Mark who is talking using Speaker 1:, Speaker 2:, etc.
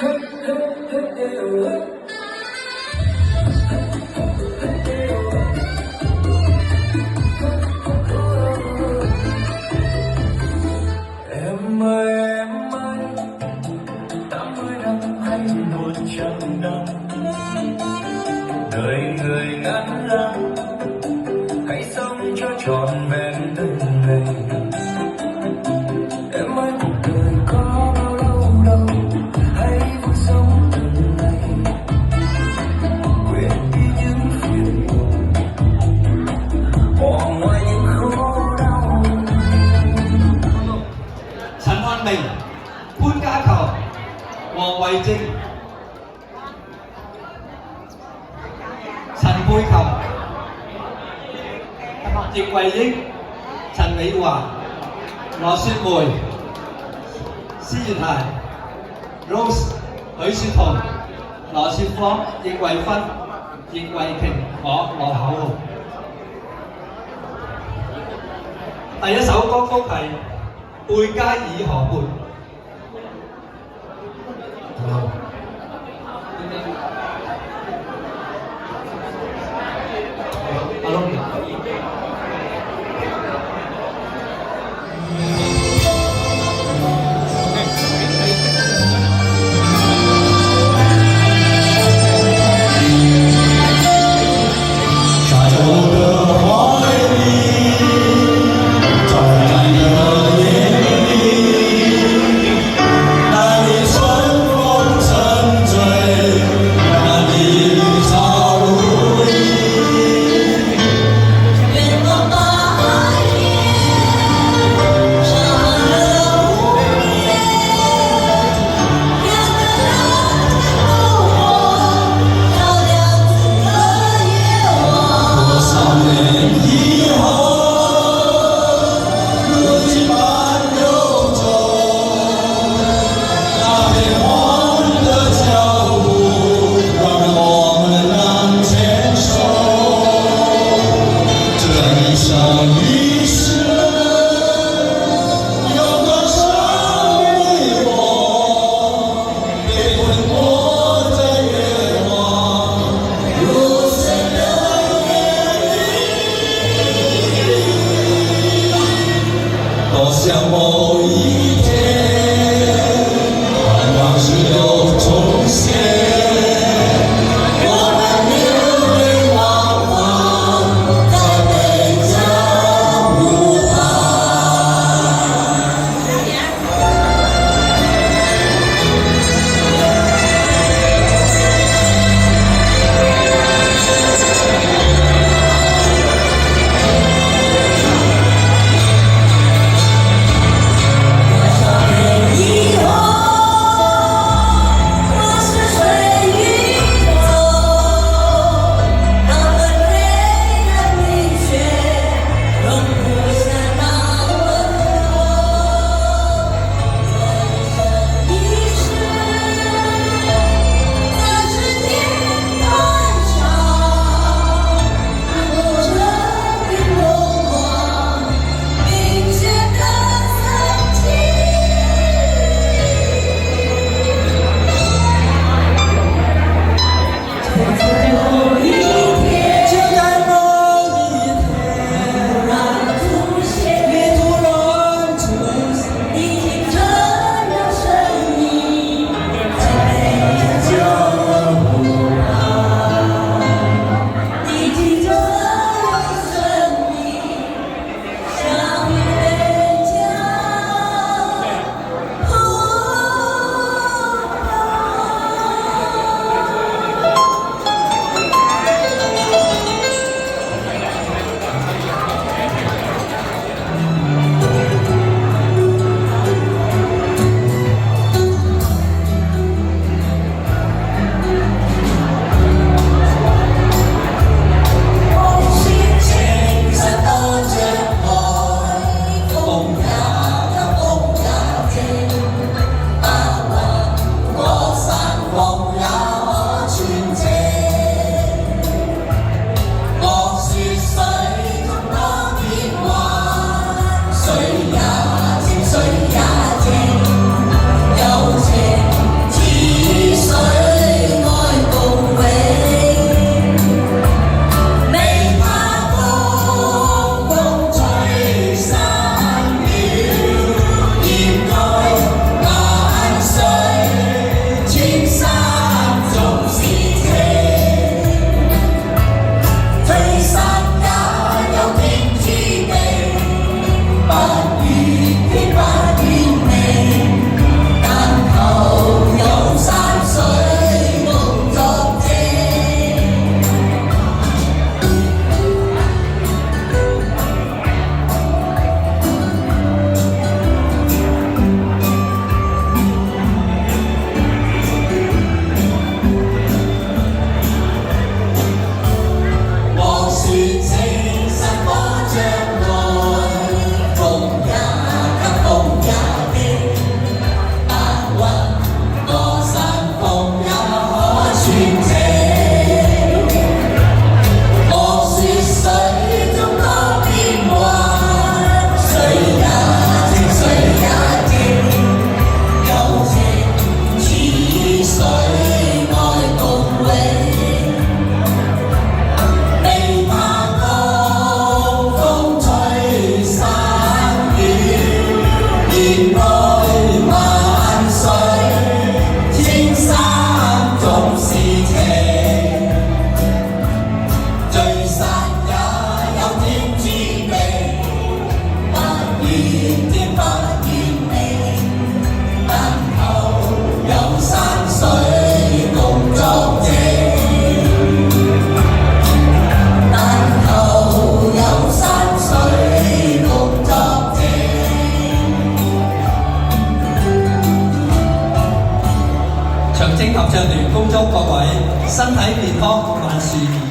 Speaker 1: Em ơi 80 năm hay 100 năm, đời người ngắn lắm, hãy sống cho trọn vẹn từng ngày. Em ơi cuộc đời có bao lâu đâu, hãy vui sống từng ngày, quên đi những phiền muộn, bỏ ngoài những khổ đau.
Speaker 2: 陳漢明、潘家球、黃慧貞、陳佩琴、葉慧英、陳美華、羅雪梅、施月霞、Rose、許雪彤、羅雪芳、易慧芬、易慧瓊，我羅巧豪。第一首歌曲係貝加爾河畔。
Speaker 1: 年來萬歲，千山總是情，聚散也有天注定，不怨天不怨地，但求有山水共作證，但求有山水共作證。
Speaker 2: 長征合唱團恭祝各位身體健康，萬事如意。